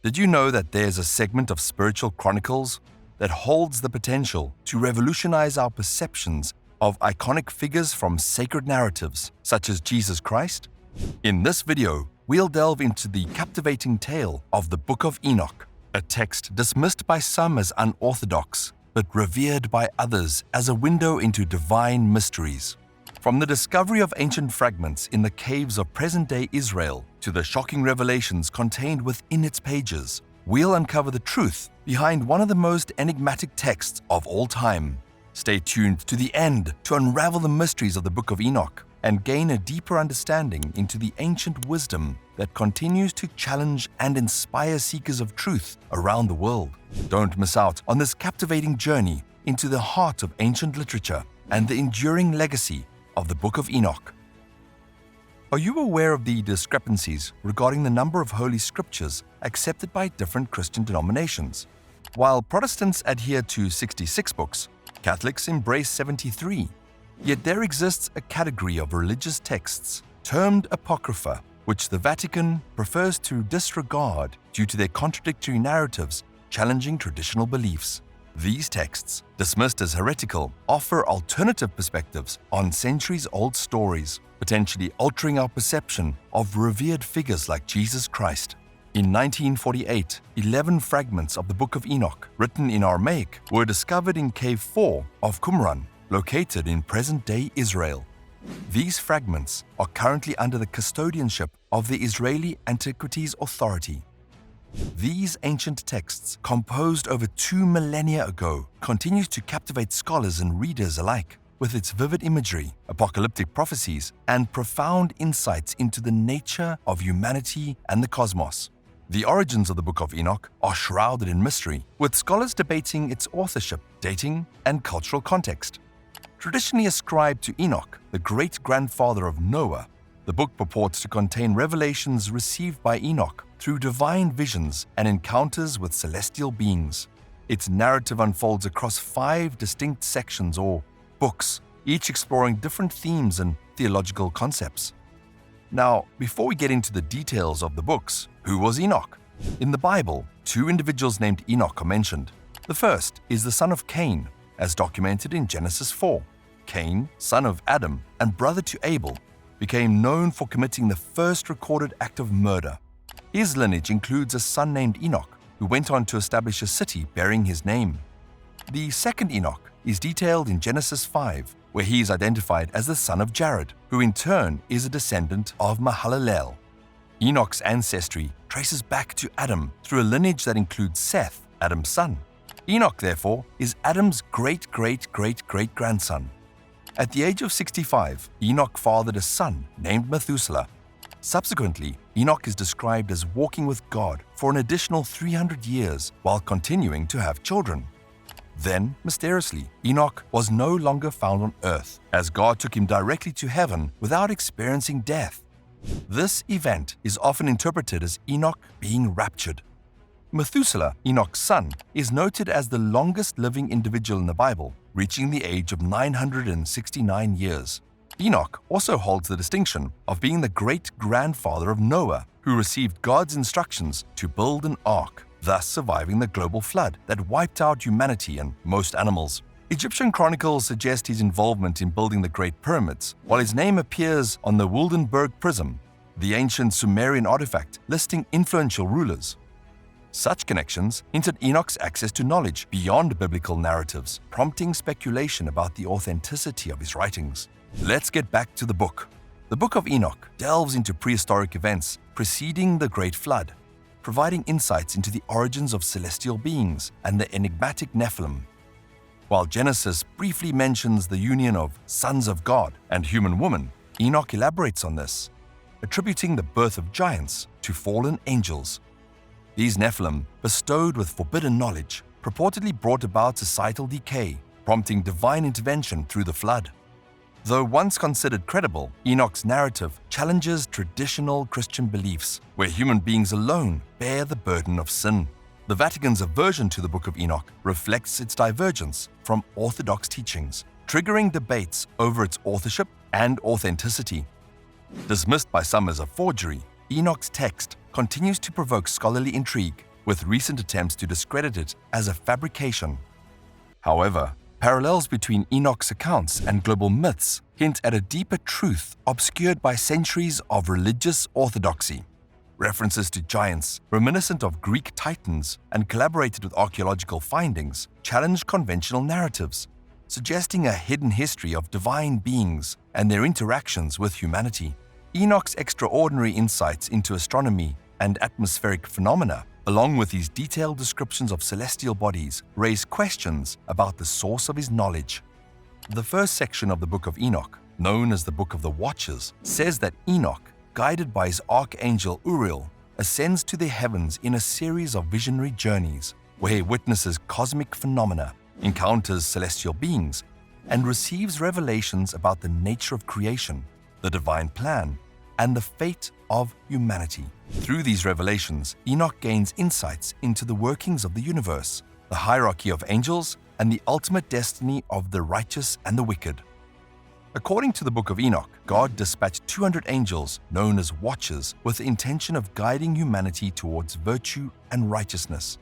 Did you know that there's a segment of spiritual chronicles that holds the potential to revolutionize our perceptions of iconic figures from sacred narratives, such as Jesus Christ? In this video, we'll delve into the captivating tale of the Book of Enoch, a text dismissed by some as unorthodox, but revered by others as a window into divine mysteries. From the discovery of ancient fragments in the caves of present-day Israel to the shocking revelations contained within its pages, we'll uncover the truth behind one of the most enigmatic texts of all time. Stay tuned to the end to unravel the mysteries of the Book of Enoch and gain a deeper understanding into the ancient wisdom that continues to challenge and inspire seekers of truth around the world. Don't miss out on this captivating journey into the heart of ancient literature and the enduring legacy of the Book of Enoch. Are you aware of the discrepancies regarding the number of Holy Scriptures accepted by different Christian denominations? While Protestants adhere to 66 books, Catholics embrace 73. Yet there exists a category of religious texts termed Apocrypha, which the Vatican prefers to disregard due to their contradictory narratives challenging traditional beliefs. These texts, dismissed as heretical, offer alternative perspectives on centuries-old stories, potentially altering our perception of revered figures like Jesus Christ. In 1948, 11 fragments of the Book of Enoch, written in Aramaic, were discovered in Cave 4 of Qumran, located in present-day Israel. These fragments are currently under the custodianship of the Israeli Antiquities Authority. These ancient texts, composed over 2 millennia ago, continues to captivate scholars and readers alike with its vivid imagery, apocalyptic prophecies, and profound insights into the nature of humanity and the cosmos. The origins of the Book of Enoch are shrouded in mystery, with scholars debating its authorship, dating, and cultural context. Traditionally ascribed to Enoch, the great-grandfather of Noah, the book purports to contain revelations received by Enoch through divine visions and encounters with celestial beings. Its narrative unfolds across 5 distinct sections or books, each exploring different themes and theological concepts. Now, before we get into the details of the books, who was Enoch? In the Bible, 2 individuals named Enoch are mentioned. The first is the son of Cain, as documented in Genesis 4. Cain, son of Adam and brother to Abel, became known for committing the first recorded act of murder. His lineage includes a son named Enoch, who went on to establish a city bearing his name. The second Enoch is detailed in Genesis 5, where he is identified as the son of Jared, who in turn is a descendant of Mahalalel. Enoch's ancestry traces back to Adam through a lineage that includes Seth, Adam's son. Enoch, therefore, is Adam's great-great-great-great-grandson. At the age of 65, Enoch fathered a son named Methuselah. Subsequently, Enoch is described as walking with God for an additional 300 years while continuing to have children. Then, mysteriously, Enoch was no longer found on earth, as God took him directly to heaven without experiencing death. This event is often interpreted as Enoch being raptured. Methuselah, Enoch's son, is noted as the longest living individual in the Bible, reaching the age of 969 years. Enoch also holds the distinction of being the great-grandfather of Noah, who received God's instructions to build an ark, thus surviving the global flood that wiped out humanity and most animals. Egyptian chronicles suggest his involvement in building the Great Pyramids, while his name appears on the Wildenberg Prism, the ancient Sumerian artifact listing influential rulers. Such connections hinted Enoch's access to knowledge beyond biblical narratives, prompting speculation about the authenticity of his writings. Let's get back to the book. The Book of Enoch delves into prehistoric events preceding the Great Flood, providing insights into the origins of celestial beings and the enigmatic Nephilim. While Genesis briefly mentions the union of sons of God and human woman, Enoch elaborates on this, attributing the birth of giants to fallen angels. These Nephilim, bestowed with forbidden knowledge, purportedly brought about societal decay, prompting divine intervention through the flood. Though once considered credible, Enoch's narrative challenges traditional Christian beliefs, where human beings alone bear the burden of sin. The Vatican's aversion to the Book of Enoch reflects its divergence from orthodox teachings, triggering debates over its authorship and authenticity. Dismissed by some as a forgery, Enoch's text continues to provoke scholarly intrigue, with recent attempts to discredit it as a fabrication. However, parallels between Enoch's accounts and global myths hint at a deeper truth obscured by centuries of religious orthodoxy. References to giants, reminiscent of Greek titans, and collaborated with archaeological findings, challenge conventional narratives, suggesting a hidden history of divine beings and their interactions with humanity. Enoch's extraordinary insights into astronomy and atmospheric phenomena, along with his detailed descriptions of celestial bodies, raise questions about the source of his knowledge. The first section of the Book of Enoch, known as the Book of the Watchers, says that Enoch, guided by his archangel Uriel, ascends to the heavens in a series of visionary journeys where he witnesses cosmic phenomena, encounters celestial beings, and receives revelations about the nature of creation, the divine plan, and the fate of humanity. Through these revelations, Enoch gains insights into the workings of the universe, the hierarchy of angels, and the ultimate destiny of the righteous and the wicked. According to the Book of Enoch, God dispatched 200 angels, known as watchers, with the intention of guiding humanity towards virtue and righteousness.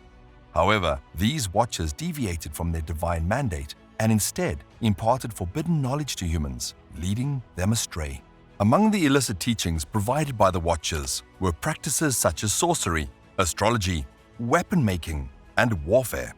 However, these watchers deviated from their divine mandate and instead imparted forbidden knowledge to humans, leading them astray. Among the illicit teachings provided by the watchers were practices such as sorcery, astrology, weapon making, and warfare.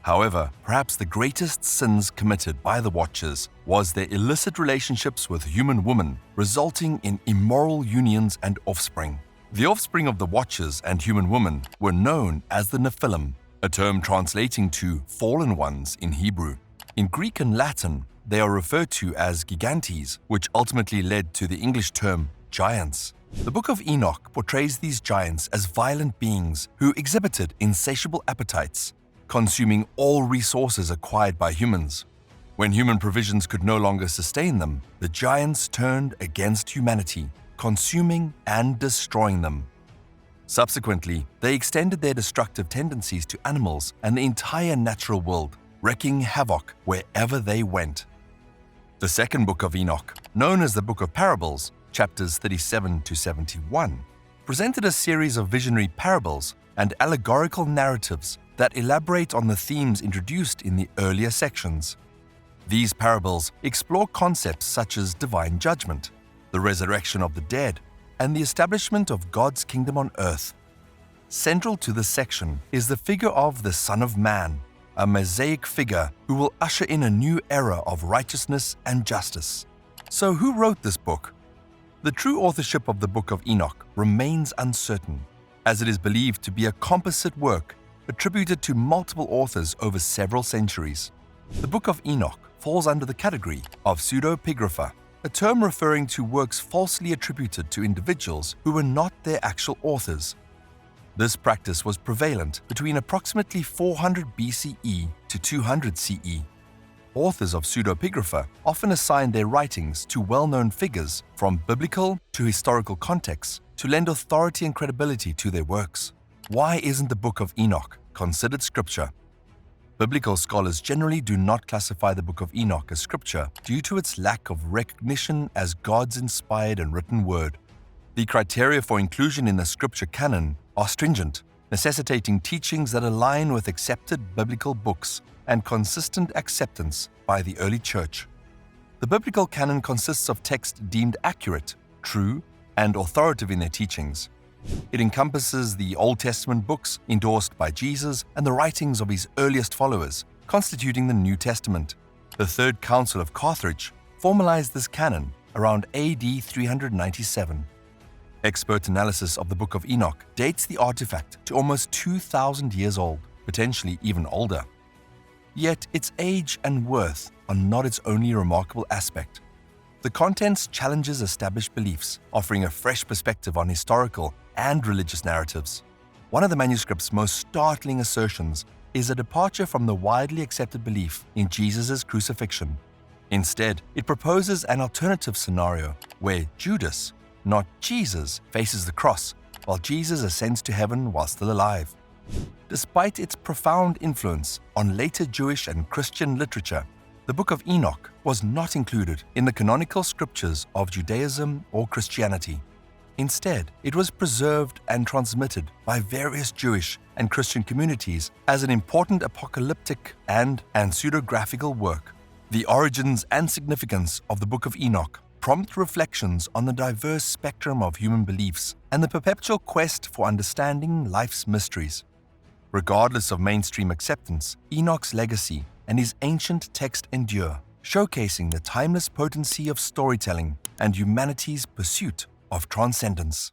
However, perhaps the greatest sins committed by the Watchers was their illicit relationships with human women, resulting in immoral unions and offspring. The offspring of the Watchers and human women were known as the Nephilim, a term translating to fallen ones in Hebrew. In Greek and Latin, they are referred to as gigantes, which ultimately led to the English term giants. The Book of Enoch portrays these giants as violent beings who exhibited insatiable appetites, consuming all resources acquired by humans. When human provisions could no longer sustain them, the giants turned against humanity, consuming and destroying them. Subsequently, they extended their destructive tendencies to animals and the entire natural world, wreaking havoc wherever they went. The second Book of Enoch, known as the Book of Parables, chapters 37 to 71, presented a series of visionary parables and allegorical narratives that elaborate on the themes introduced in the earlier sections. These parables explore concepts such as divine judgment, the resurrection of the dead, and the establishment of God's kingdom on earth. Central to this section is the figure of the Son of Man, a Messianic figure who will usher in a new era of righteousness and justice. So who wrote this book? The true authorship of the Book of Enoch remains uncertain, as it is believed to be a composite work attributed to multiple authors over several centuries. The Book of Enoch falls under the category of pseudepigrapha, a term referring to works falsely attributed to individuals who were not their actual authors. This practice was prevalent between approximately 400 BCE to 200 CE. Authors of pseudepigrapha often assign their writings to well-known figures from biblical to historical contexts to lend authority and credibility to their works. Why isn't the Book of Enoch considered scripture? Biblical scholars generally do not classify the Book of Enoch as scripture due to its lack of recognition as God's inspired and written word. The criteria for inclusion in the scripture canon are stringent, necessitating teachings that align with accepted biblical books and consistent acceptance by the early church. The biblical canon consists of texts deemed accurate, true, and authoritative in their teachings. It encompasses the Old Testament books endorsed by Jesus and the writings of his earliest followers, constituting the New Testament. The Third Council of Carthage formalized this canon around AD 397. Expert analysis of the Book of Enoch dates the artifact to almost 2,000 years old, potentially even older. Yet its age and worth are not its only remarkable aspect. The contents challenges established beliefs, offering a fresh perspective on historical and religious narratives. One of the manuscript's most startling assertions is a departure from the widely accepted belief in Jesus' crucifixion. Instead, it proposes an alternative scenario where Judas, not Jesus, faces the cross, while Jesus ascends to heaven while still alive. Despite its profound influence on later Jewish and Christian literature, the Book of Enoch was not included in the canonical scriptures of Judaism or Christianity. Instead, it was preserved and transmitted by various Jewish and Christian communities as an important apocalyptic and pseudographical work. The origins and significance of the Book of Enoch prompt reflections on the diverse spectrum of human beliefs and the perpetual quest for understanding life's mysteries. Regardless of mainstream acceptance, Enoch's legacy and his ancient text endure, showcasing the timeless potency of storytelling and humanity's pursuit of transcendence.